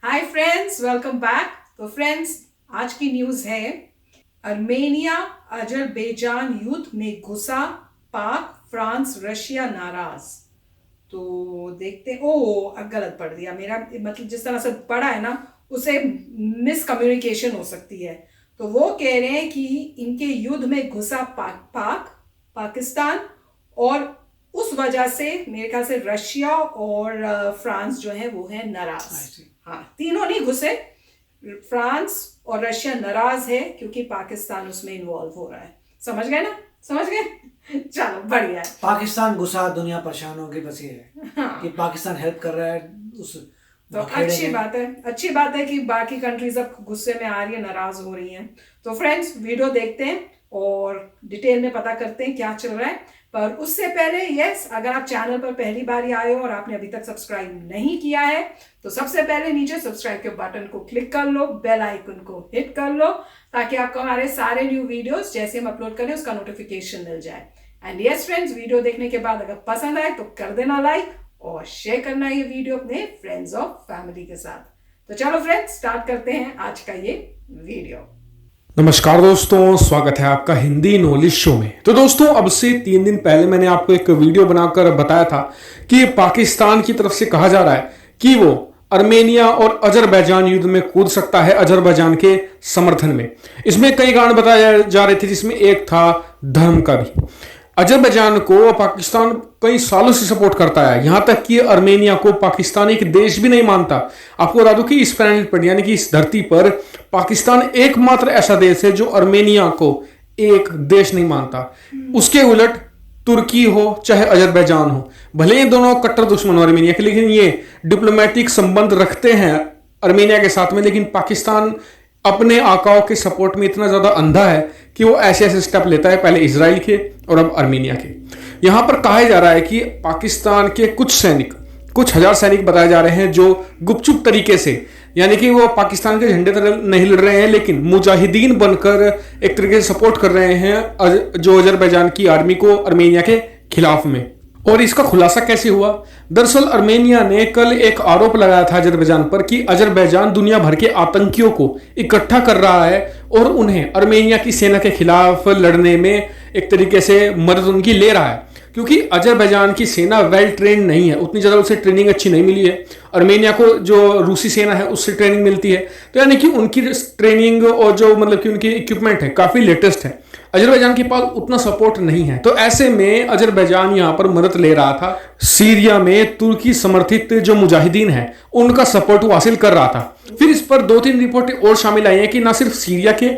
Hi friends, welcome back. तो friends, आज की न्यूज है अर्मेनिया अजरबैजान युद्ध में घुसा, पाक फ्रांस रशिया नाराज। तो देखते ओ गलत पढ़ दिया मेरा, मतलब जिस तरह से पढ़ा है ना उसे मिसकम्युनिकेशन हो सकती है। तो वो कह रहे हैं कि इनके युद्ध में घुसा पाकिस्तान, और उस वजह से मेरे ख्याल से रशिया और फ्रांस जो है वो है नाराज। हाँ, तीनों नहीं घुसे, फ्रांस और रशिया नाराज है क्योंकि पाकिस्तान उसमें इन्वॉल्व हो रहा है। समझ गए ना? समझ गए? चलो बढ़िया है। पाकिस्तान घुसा, दुनिया परेशान होगी, बस ये है हाँ, कि पाकिस्तान हेल्प कर रहा है उस तो बखेड़े अच्छी में। बात है, अच्छी बात है कि बाकी कंट्रीज अब गुस्से में आ रही है, नाराज हो रही हैं। तो फ्रेंड्स, वीडियो देखते हैं और डिटेल में पता करते हैं क्या चल रहा है। पर उससे पहले अगर आप चैनल पर पहली बार ही आए हो और आपने अभी तक सब्सक्राइब नहीं किया है तो सबसे पहले नीचे सब्सक्राइब के बटन को क्लिक कर लो, बेल आइकन को हिट कर लो, ताकि आपको हमारे सारे न्यू वीडियोस जैसे हम अपलोड करें उसका नोटिफिकेशन मिल जाए। एंड यस फ्रेंड्स, वीडियो देखने के बाद अगर पसंद आए तो कर देना लाइक और शेयर करना ये वीडियो अपने फ्रेंड्स और फैमिली के साथ। तो चलो फ्रेंड्स, स्टार्ट करते हैं आज का ये वीडियो। नमस्कार दोस्तों, स्वागत है आपका हिंदी नॉलेज शो में। तो दोस्तों, अब से 3 दिन पहले मैंने आपको एक वीडियो बनाकर बताया था कि पाकिस्तान की तरफ से कहा जा रहा है कि वो अर्मेनिया और अजरबैजान युद्ध में कूद सकता है अजरबैजान के समर्थन में। इसमें कई कारण बताए जा रहे थे, जिसमें एक था धर्म का भी। अजरबैजान को पाकिस्तान कई सालों से सपोर्ट करता है, यहां तक कि अर्मेनिया को पाकिस्तान एक देश भी नहीं मानता। आपको बता दूं कि इस प्लैनेट पर यानी कि इस धरती पर पाकिस्तान एकमात्र ऐसा देश है जो अर्मेनिया को एक देश नहीं मानता। उसके उलट तुर्की हो चाहे अजरबैजान हो, भले ही दोनों कट्टर दुश्मन हो अर्मेनिया के, लेकिन ये डिप्लोमेटिक संबंध रखते हैं अर्मेनिया के साथ में। लेकिन पाकिस्तान अपने आकाओं के सपोर्ट में इतना ज्यादा अंधा है कि वो ऐसे ऐसे स्टेप लेता है, पहले इजराइल के और अब अर्मेनिया के। यहां पर कहा जा रहा है कि पाकिस्तान के कुछ हजार सैनिक बताए जा रहे हैं जो गुपचुप तरीके से, यानी कि वो पाकिस्तान के झंडे तरफ नहीं लड़ रहे हैं लेकिन मुजाहिदीन बनकर एक तरीके से सपोर्ट कर रहे हैं जो अजरबैजान की आर्मी को अर्मेनिया के खिलाफ में। और इसका खुलासा कैसे हुआ? दरअसल अर्मेनिया ने कल एक आरोप लगाया था अजरबैजान पर कि अजरबैजान दुनिया भर के आतंकियों को इकट्ठा कर रहा है और उन्हें अर्मेनिया की सेना के खिलाफ लड़ने में एक तरीके से मदद उनकी ले रहा है, क्योंकि अजरबैजान की सेना वेल ट्रेंड नहीं है, उतनी ज़्यादा उसे ट्रेनिंग अच्छी नहीं मिली है। अर्मेनिया को जो रूसी सेना है उससे ट्रेनिंग मिलती है, तो यानी कि उनकी ट्रेनिंग और जो मतलब कि उनकी इक्विपमेंट है काफ़ी लेटेस्ट है। अजरबैजान के पास उतना सपोर्ट नहीं है, तो ऐसे में अजरबैजान यहां पर मदद ले रहा था। सीरिया में तुर्की समर्थित जो मुजाहिदीन है उनका सपोर्ट वो हासिल कर रहा था। फिर इस पर 2-3 रिपोर्टें और शामिल आई हैं कि ना सिर्फ सीरिया के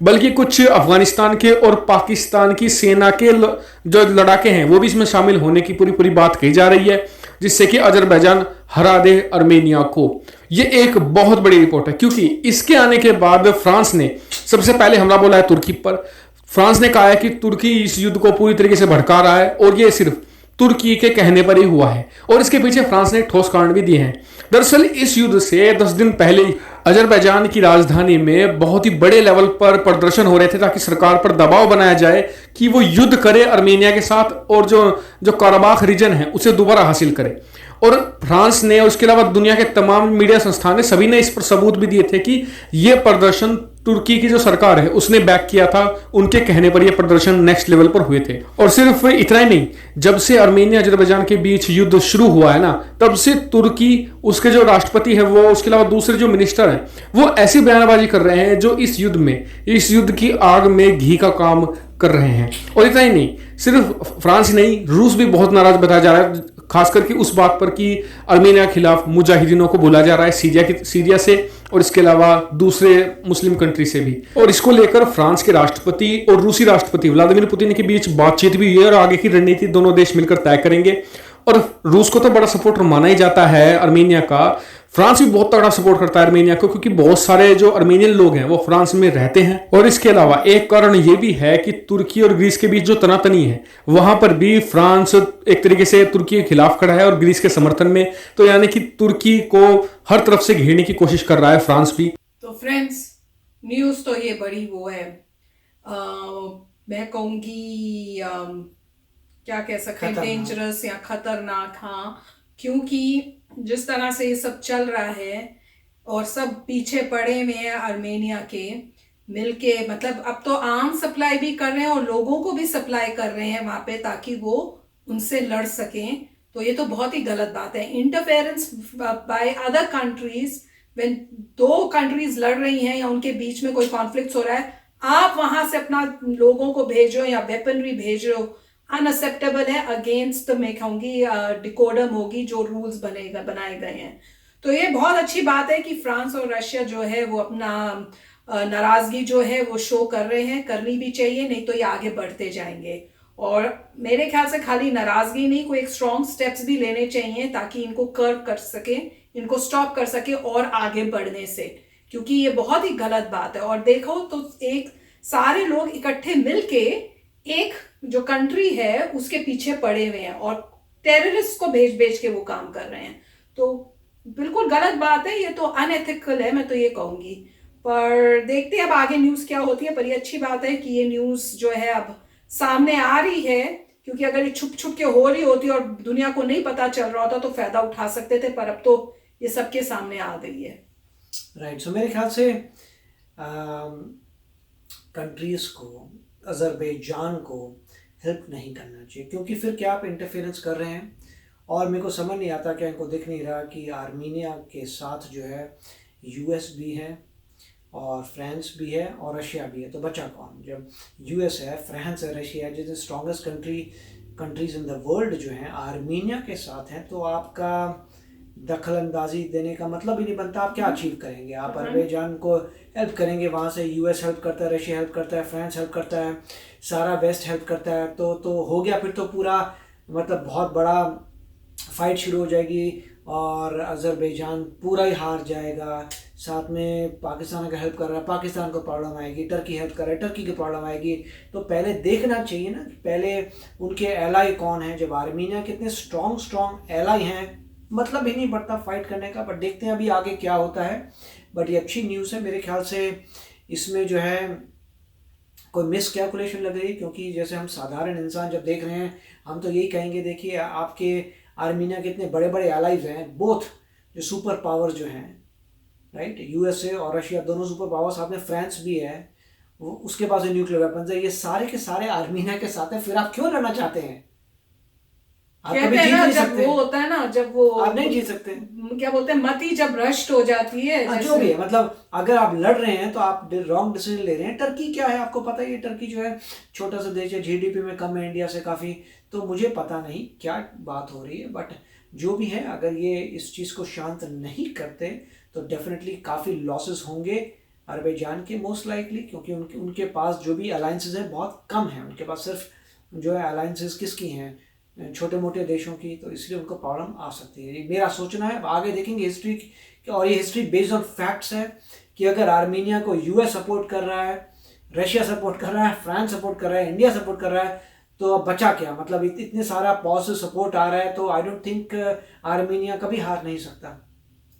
बल्कि कुछ अफगानिस्तान के और पाकिस्तान की सेना के जो लड़ाके हैं वो भी इसमें शामिल होने की पूरी पूरी बात कही जा रही है, जिससे कि अजरबैजान हरा दे अर्मेनिया को। ये एक बहुत बड़ी रिपोर्ट है, क्योंकि इसके आने के बाद फ्रांस ने सबसे पहले हमला बोला है तुर्की पर। फ्रांस ने कहा है कि तुर्की इस युद्ध को पूरी तरीके से भड़का रहा है और ये सिर्फ तुर्की के कहने पर ही हुआ है, और इसके पीछे फ्रांस ने ठोस कारण भी दिए हैं। दरअसल इस युद्ध से 10 दिन पहले अजरबैजान की राजधानी में बहुत ही बड़े लेवल पर प्रदर्शन हो रहे थे, ताकि सरकार पर दबाव बनाया जाए कि वो युद्ध करे अर्मेनिया के साथ और जो जो काराबाख रीजन है उसे दोबारा हासिल करे। और फ्रांस ने, उसके अलावा दुनिया के तमाम मीडिया संस्थान ने, सभी ने इस पर सबूत भी दिए थे कि यह प्रदर्शन तुर्की की जो सरकार है उसने बैक किया था, उनके कहने पर यह प्रदर्शन नेक्स्ट लेवल पर हुए थे। और सिर्फ इतना ही नहीं, जब से अर्मेनिया अजरबैजान के बीच युद्ध शुरू हुआ है ना, तब से तुर्की, उसके जो राष्ट्रपति है वो, उसके अलावा दूसरे जो मिनिस्टर हैं वो ऐसी बयानबाजी कर रहे हैं जो इस युद्ध की आग में घी का काम कर रहे हैं। और इतना ही नहीं, सिर्फ फ्रांस ही नहीं, रूस भी बहुत नाराज बताया जा रहा है, खास करके उस बात पर कि अर्मेनिया के खिलाफ मुजाहिदीनों को बुलाया जा रहा है सीरिया से और इसके अलावा दूसरे मुस्लिम कंट्री से भी। और इसको लेकर फ्रांस के राष्ट्रपति और रूसी राष्ट्रपति व्लादिमीर पुतिन के बीच बातचीत भी हुई है और आगे की रणनीति दोनों देश मिलकर तय करेंगे। और रूस को तो बड़ा सपोर्टर माना ही जाता है अर्मेनिया का, फ्रांस भी बहुत तगड़ा सपोर्ट करता है अर्मेनिया को, क्योंकि बहुत सारे जो अर्मेनियन लोग हैं वो फ्रांस में रहते हैं। और इसके अलावा एक कारण ये भी है कि तुर्की और ग्रीस के बीच जो तनातनी है वहां पर भी फ्रांस एक तरीके से तुर्की के खिलाफ खड़ा है और ग्रीस के समर्थन में, तो यानी कि तुर्की को हर तरफ से घेरने की कोशिश कर रहा है फ्रांस भी। तो फ्रेंड्स, न्यूज तो ये बड़ी वो है, मैं कहूंगी क्या कह सकते हैं, डेंजरस या खतरनाक। हाँ, क्योंकि जिस तरह से ये सब चल रहा है और सब पीछे पड़े हुए हैं आर्मेनिया के मिलके, मतलब अब तो आर्म सप्लाई भी कर रहे हैं और लोगों को भी सप्लाई कर रहे हैं वहां पे ताकि वो उनसे लड़ सकें। तो ये तो बहुत ही गलत बात है, interference by other countries. When दो कंट्रीज लड़ रही हैं या उनके बीच में कोई कॉन्फ्लिक्ट हो रहा है, आप वहां से अपना लोगों को भेजो या वेपनरी भेजो, अनएक्सेप्टेबल है, अगेंस्ट मैं कहूंगी डिकोडम होगी जो रूल्स बनाए गए हैं। तो ये बहुत अच्छी बात है कि फ्रांस और रशिया जो है वो अपना नाराजगी जो है वो शो कर रहे हैं, करनी भी चाहिए, नहीं तो ये आगे बढ़ते जाएंगे। और मेरे ख्याल से खाली नाराजगी नहीं, कोई एक स्ट्रॉन्ग स्टेप्स भी लेने चाहिए ताकि इनको कर्व कर सके, इनको स्टॉप कर सके और आगे बढ़ने से, क्योंकि ये बहुत ही गलत बात है। और देखो तो एक सारे लोग इकट्ठे मिलके एक जो कंट्री है उसके पीछे पड़े हुए हैं और टेररिस्ट को भेज भेज के वो काम कर रहे हैं। तो बिल्कुल गलत बात है, ये तो अनएथिकल है, मैं तो ये कहूंगी। पर देखते हैं अब आगे न्यूज क्या होती है। पर ये अच्छी बात है कि ये न्यूज जो है अब सामने आ रही है, क्योंकि अगर ये छुप छुप के हो रही होती और दुनिया को नहीं पता चल रहा होता तो फायदा उठा सकते थे, पर अब तो ये सबके सामने आ गई है। राइट। सो मेरे ख्याल से कंट्रीज को, अजरबैजान को हेल्प नहीं करना चाहिए, क्योंकि फिर क्या आप इंटरफेरेंस कर रहे हैं। और मेरे को समझ नहीं आता, क्या इनको दिख नहीं रहा कि आर्मीनिया के साथ जो है यूएस भी है और फ्रांस भी है और रशिया भी है, तो बचा कौन? जब यूएस है, फ्रांस है, रशिया है, जितने strongest countries in the world जो हैं आर्मीनिया के साथ हैं, तो आपका दखल अंदाजी देने का मतलब ही नहीं बनता। आप क्या अचीव करेंगे? आप अजरबैजान को हेल्प करेंगे, वहाँ से यूएस हेल्प करता है, रशिया हेल्प करता है, फ्रांस हेल्प करता है, सारा वेस्ट हेल्प करता है, तो हो गया। फिर तो पूरा मतलब बहुत बड़ा फाइट शुरू हो जाएगी और अजरबैजान पूरा ही हार जाएगा। साथ में पाकिस्तान का हेल्प कर रहा है, पाकिस्तान को प्रॉब्लम आएगी, टर्की हेल्प कर रहा है, टर्की की प्रॉब्लम आएगी। तो पहले देखना चाहिए ना कि पहले उनके एलाई कौन हैं। जब आर्मीनिया कितने स्ट्रॉन्ग एलाई हैं, मतलब ही नहीं बढ़ता फाइट करने का। बट देखते हैं अभी आगे क्या होता है। बट ये अच्छी न्यूज़ है मेरे ख्याल से। इसमें जो है कोई मिस कैलकुलेशन लग रही है, क्योंकि जैसे हम साधारण इंसान जब देख रहे हैं, हम तो यही कहेंगे, देखिए आपके आर्मीनिया के इतने बड़े बड़े एलाइज हैं, बोथ जो सुपर पावर्स जो हैं, राइट, यूएसए और रशिया दोनों सुपर पावर्स, साथ में फ्रांस भी है, वो उसके पास न्यूक्लियर वेपन्स है, ये सारे के सारे आर्मीनिया के साथ हैं। फिर आप क्यों लड़ना चाहते हैं? आप कभी जीत नहीं सकते। वो होता है ना, जब वो आप नहीं जीत सकते। क्या बोलते हैं, मति जब भ्रष्ट हो जाती है, जो भी है, मतलब अगर आप लड़ रहे हैं तो आप रॉन्ग डिसीजन ले रहे हैं। टर्की क्या है आपको पता ही है, टर्की जो है छोटा सा देश है, जीडीपी में कम है इंडिया से काफ़ी। तो मुझे पता नहीं क्या बात हो रही है, बट जो भी है, अगर ये इस चीज़ को शांत नहीं करते तो डेफिनेटली काफ़ी लॉसेस होंगे अजरबैजान के, मोस्ट लाइकली, क्योंकि उनके पास जो भी अलायंसेज हैं बहुत कम है। उनके पास सिर्फ जो है अलायंसेज किसकी हैं, छोटे मोटे देशों की, तो इसलिए उनको प्रॉब्लम आ सकती है। ये मेरा सोचना है। अब आगे देखेंगे हिस्ट्री, और ये हिस्ट्री बेस्ड ऑन फैक्ट्स है कि अगर आर्मीनिया को यूएस सपोर्ट कर रहा है, रशिया सपोर्ट कर रहा है, फ्रांस सपोर्ट कर रहा है, इंडिया सपोर्ट कर रहा है, तो अब बचा क्या? मतलब इतने सारा पॉजिटिव सपोर्ट आ रहा है, तो आई डोंट थिंक आर्मीनिया कभी हार नहीं सकता।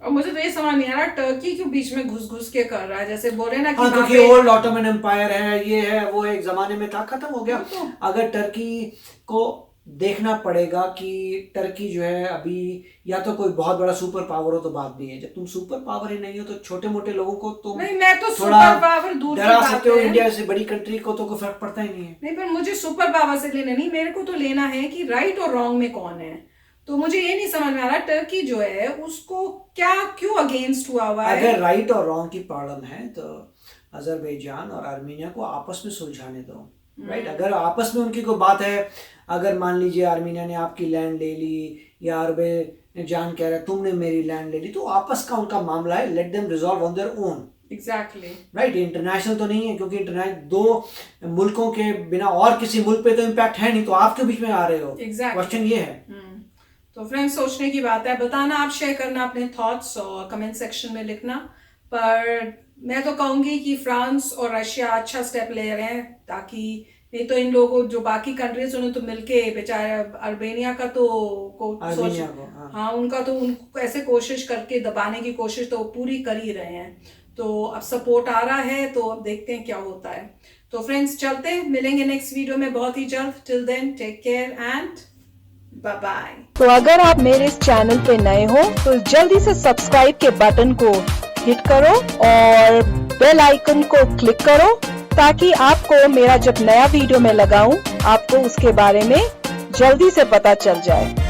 और मुझे तो ये समझ नहीं आ रहा टर्की क्यों बीच में घुस के कर रहा है, जैसे बोले ना कि क्योंकि ओल्ड ऑटोमन एम्पायर है, ये है वो है, एक जमाने में था, खत्म हो गया। अगर टर्की को देखना पड़ेगा कि टर्की जो है अभी या तो कोई बहुत बड़ा सुपर पावर हो तो बात भी है। जब तुम सुपर पावर ही नहीं हो तो छोटे मोटे लोगों को तुम नहीं, मैं तो सुपर पावर दूर डरा सकते हो। इंडिया से बड़ी कंट्री को तो कोई फर्क पड़ता ही नहीं है। नहीं, पर मुझे सुपर पावर से लेना नहीं, मेरे को तो लेना है कि राइट और रॉन्ग में कौन है। तो मुझे ये नहीं समझ में आ रहा टर्की जो है उसको क्यों अगेंस्ट हुआ है। अगर राइट और रॉन्ग की प्रॉब्लम है तो अजरबैजान और आर्मीनिया को आपस में सुलझाने दो, राइट। अगर आपस में उनकी कोई बात है, अगर मान लीजिए आर्मीनिया ने आपकी लैंड ले ली या अजरबैजान कह रहा है तुमने मेरी लैंड ले ली, तो आपस का उनका मामला है, let them resolve on their own. Exactly, right. International तो नहीं है, क्योंकि इंटरनेशनल दो मुल्कों के बिना और किसी मुल्क पे तो इम्पैक्ट है नहीं, तो आपके बीच में आ रहे हो। क्वेश्चन ये है। तो फ्रेंड्स, सोचने की बात है, बताना, आप शेयर करना अपने थॉट्स और कमेंट सेक्शन में लिखना। पर मैं तो कहूंगी कि फ्रांस और रशिया अच्छा स्टेप ले रहे हैं, ताकि नहीं तो इन लोगों जो बाकी कंट्रीज उन्हें तो मिलके बेचारे आर्मेनिया का तो हाँ उनका तो उनको ऐसे कोशिश करके दबाने की कोशिश तो पूरी कर ही रहे हैं। तो अब सपोर्ट आ रहा है, तो अब देखते हैं क्या होता है। तो फ्रेंड्स, चलते हैं, मिलेंगे नेक्स्ट वीडियो में बहुत ही जल्द। Till then, take care and bye bye. तो अगर आप मेरे इस चैनल पे नए हो तो जल्दी से सब्सक्राइब के बटन को हिट करो और बेल आइकन को क्लिक करो ताकि आपको मेरा जब नया वीडियो मैं लगाऊं आपको उसके बारे में जल्दी से पता चल जाए।